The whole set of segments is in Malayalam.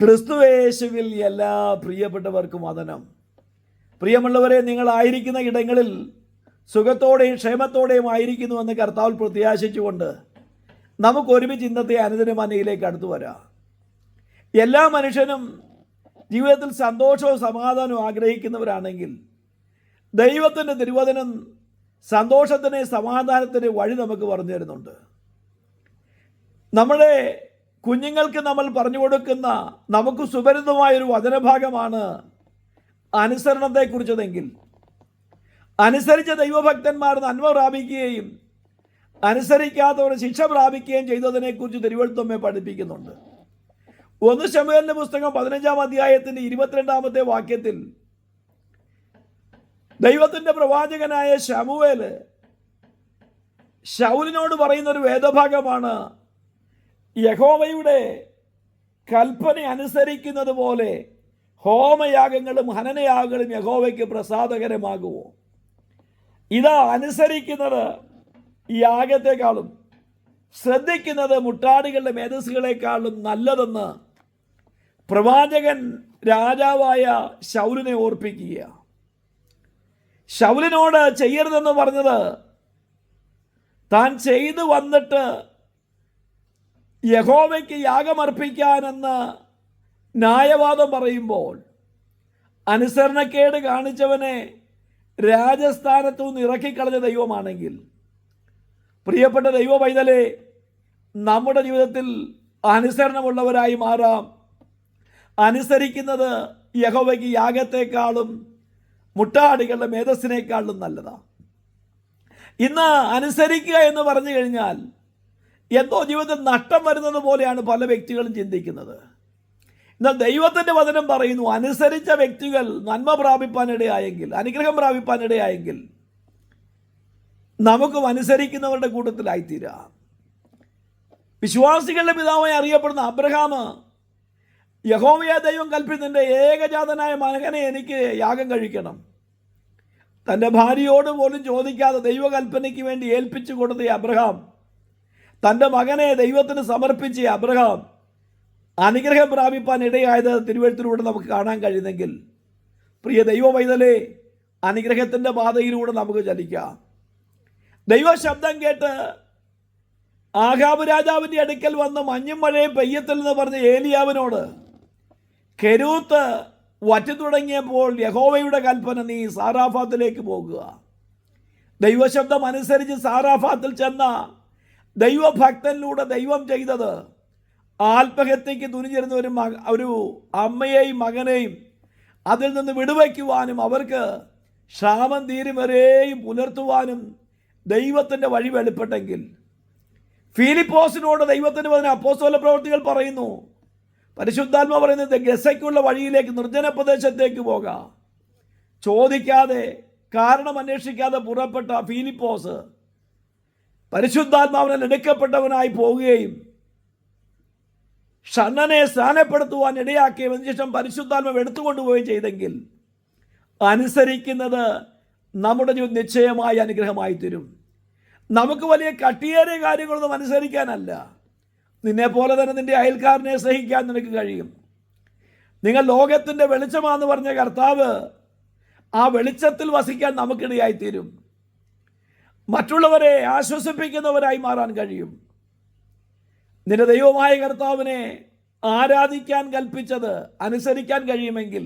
ക്രിസ്തുയേശുവിൽ എല്ലാ പ്രിയപ്പെട്ടവർക്കും വന്ദനം. പ്രിയമുള്ളവരെ, നിങ്ങളായിരിക്കുന്ന ഇടങ്ങളിൽ സുഖത്തോടെയും ക്ഷേമത്തോടെയും ആയിരിക്കുന്നുവെന്ന് കർത്താവിൽ പ്രത്യാശിച്ചുകൊണ്ട് നമുക്ക് ഒരുമിച്ച് ഇന്നത്തെ അനുദിനമനയിലേക്ക് അടുത്തു വരാം. എല്ലാ മനുഷ്യനും ജീവിതത്തിൽ സന്തോഷവും സമാധാനവും ആഗ്രഹിക്കുന്നവരാണെങ്കിൽ ദൈവത്തിൻ്റെ തിരുവചനം സന്തോഷത്തിന് സമാധാനത്തിന് വഴി നമുക്ക് പറഞ്ഞു തരുന്നുണ്ട്. നമ്മുടെ കുഞ്ഞുങ്ങൾക്ക് നമ്മൾ പറഞ്ഞു കൊടുക്കുന്ന നമുക്ക് സുപരിതമായൊരു വചനഭാഗമാണ് അനുസരണത്തെക്കുറിച്ചതെങ്കിൽ, അനുസരിച്ച ദൈവഭക്തന്മാർ നന്മ പ്രാപിക്കുകയും അനുസരിക്കാത്തവർ ശിക്ഷ പ്രാപിക്കുകയും ചെയ്തതിനെക്കുറിച്ച് തിരുവെഴുത്തമ്മയെ പഠിപ്പിക്കുന്നുണ്ട്. 1 ശമൂവേലിന്റെ പുസ്തകം 15-ാം അധ്യായത്തിൻ്റെ 22-ാമത്തെ വാക്യത്തിൽ ദൈവത്തിൻ്റെ പ്രവാചകനായ ശമൂവേൽ ശൗലിനോട് പറയുന്നൊരു വേദഭാഗമാണ്, യഹോവയുടെ കൽപ്പന അനുസരിക്കുന്നത് പോലെ ഹോമയാഗങ്ങളും ഹനനയാഗങ്ങളും യഹോവയ്ക്ക് പ്രസാദകരമാകുമോ? ഇതാ, അനുസരിക്കുന്നത് യാഗത്തെക്കാളും ശ്രദ്ധിക്കുന്നത് മുട്ടാടികളുടെ മേധസ്സുകളെക്കാളും നല്ലതെന്ന് പ്രവാചകൻ രാജാവായ ശൗലിനെ ഓർപ്പിക്കുക. ശൗലിനോട് ചെയ്യരുതെന്ന് പറഞ്ഞത് താൻ ചെയ്തു വന്നിട്ട് യഹോവയ്ക്ക് യാഗമർപ്പിക്കാനെന്ന് ന്യായവാദം പറയുമ്പോൾ അനുസരണക്കേട് കാണിച്ചവനെ രാജസ്ഥാനത്തു നിന്ന് ഇറക്കിക്കളഞ്ഞ ദൈവമാണെങ്കിൽ, പ്രിയപ്പെട്ട ദൈവ പൈതലേ, നമ്മുടെ ജീവിതത്തിൽ അനുസരണമുള്ളവരായി മാറാം. അനുസരിക്കുന്നത് യഹോവയ്ക്ക് യാഗത്തെക്കാളും മുട്ടാടികളുടെ മേധസ്സിനേക്കാളും നല്ലതാണ്. ഇന്ന് അനുസരിക്കുക എന്ന് പറഞ്ഞു കഴിഞ്ഞാൽ എന്തോ ജീവിതത്തിൽ നഷ്ടം വരുന്നത് പോലെയാണ് പല വ്യക്തികളും ചിന്തിക്കുന്നത്. എന്നാൽ ദൈവത്തിൻ്റെ വചനം പറയുന്നു, അനുസരിച്ച വ്യക്തികൾ നന്മ പ്രാപിപ്പാനിടയായെങ്കിൽ, അനുഗ്രഹം പ്രാപിപ്പാനിടയായെങ്കിൽ നമുക്കും അനുസരിക്കുന്നവരുടെ കൂട്ടത്തിലായിത്തീരാം. വിശ്വാസികളുടെ പിതാവായി അറിയപ്പെടുന്ന അബ്രഹാം യഹോവയെ ദൈവം കൽപ്പിച്ചതിൻ്റെ ഏകജാതനായ മകനെ എനിക്ക് യാഗം കഴിക്കണം, തൻ്റെ ഭാര്യയോട് പോലും ചോദിക്കാതെ ദൈവകൽപ്പനയ്ക്ക് വേണ്ടി ഏൽപ്പിച്ചു കൊടുത്ത അബ്രഹാം, തൻ്റെ മകനെ ദൈവത്തിന് സമർപ്പിച്ച അബ്രഹാം അനുഗ്രഹം പ്രാപിപ്പാൻ ഇടയായത് തിരുവെഴുത്തിലൂടെ നമുക്ക് കാണാൻ കഴിയുന്നെങ്കിൽ, പ്രിയ ദൈവ പൈതലേ, അനുഗ്രഹത്തിൻ്റെ പാതയിലൂടെ നമുക്ക് ചലിക്കാം. ദൈവശബ്ദം കേട്ട് ആഹാബ് രാജാവിൻ്റെ അടുക്കൽ വന്ന് മഞ്ഞും മഴയും പെയ്യത്തില്ലെന്ന് പറഞ്ഞ ഏലിയാവിനോട് കെരൂത്ത് വറ്റി തുടങ്ങിയപ്പോൾ യഹോവയുടെ കൽപ്പന, നീ സാറാഫാത്തിലേക്ക് പോകുക. ദൈവശബ്ദം അനുസരിച്ച് സാറാഫാത്തിൽ ചെന്ന ദൈവഭക്തനിലൂടെ ദൈവം ചെയ്തത് ആത്മഹത്യയ്ക്ക് തുനിഞ്ഞിരുന്ന ഒരു അമ്മയെയും മകനെയും അതിൽ നിന്ന് വിടുവയ്ക്കുവാനും അവർക്ക് ക്ഷാമം തീരും വരെയും പുലർത്തുവാനും ദൈവത്തിൻ്റെ വഴി വെളിപ്പെട്ടെങ്കിൽ, ഫിലിപ്പോസിനോട് ദൈവത്തിൻ്റെ വചനം അപ്പോസ്തല പ്രവൃത്തികൾ പറയുന്നു, പരിശുദ്ധാത്മ പറയുന്നത് ഗസയ്ക്കുള്ള വഴിയിലേക്ക് നിർജ്ജന പ്രദേശത്തേക്ക് പോകാം. ചോദിക്കാതെ കാരണം അന്വേഷിക്കാതെ പുറപ്പെട്ട ഫിലിപ്പോസ് പരിശുദ്ധാത്മാവിനാൽ എടുക്കപ്പെട്ടവനായി പോവുകയും ഷണ്ണനെ സ്ഥാനപ്പെടുത്തുവാൻ ഇടയാക്കിയ ശേഷം പരിശുദ്ധാത്മാവ് എടുത്തുകൊണ്ടുപോവുകയും ചെയ്തെങ്കിൽ, അനുസരിക്കുന്നത് നമ്മുടെ ജീവിതം നിശ്ചയമായ അനുഗ്രഹമായി തരും. നമുക്ക് വലിയ കട്ടിയേറിയ കാര്യങ്ങളൊന്നും അനുസരിക്കാനല്ല, നിന്നെപ്പോലെ തന്നെ നിൻ്റെ അയൽക്കാരനെ സ്നേഹിക്കാൻ നിനക്ക് കഴിയും. നിങ്ങൾ ലോകത്തിൻ്റെ വെളിച്ചമാണെന്ന് പറഞ്ഞ കർത്താവ് ആ വെളിച്ചത്തിൽ വസിക്കാൻ നമുക്കിടയായിത്തീരും. മറ്റുള്ളവരെ ആശ്വസിപ്പിക്കുന്നവരായി മാറാൻ കഴിയും. നിന്റെ ദൈവമായ കർത്താവിനെ ആരാധിക്കാൻ കൽപ്പിച്ചത് അനുസരിക്കാൻ കഴിയുമെങ്കിൽ,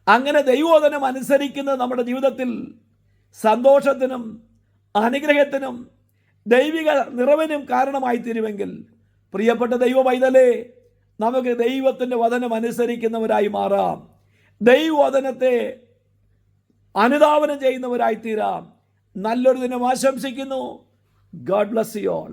അങ്ങനെ ദൈവോധനം അനുസരിക്കുന്നത് നമ്മുടെ ജീവിതത്തിൽ സന്തോഷത്തിനും അനുഗ്രഹത്തിനും ദൈവിക നിറവിനും കാരണമായി തീരുമെങ്കിൽ, പ്രിയപ്പെട്ട ദൈവ പൈതലേ, നമുക്ക് ദൈവത്തിൻ്റെ വചനം അനുസരിക്കുന്നവരായി മാറാം. ദൈവവചനത്തെ അനുധാവനം ചെയ്യുന്നവരായി തീരാം. നല്ലൊരു ദിനം ആശംസിക്കുന്നു. God bless you all.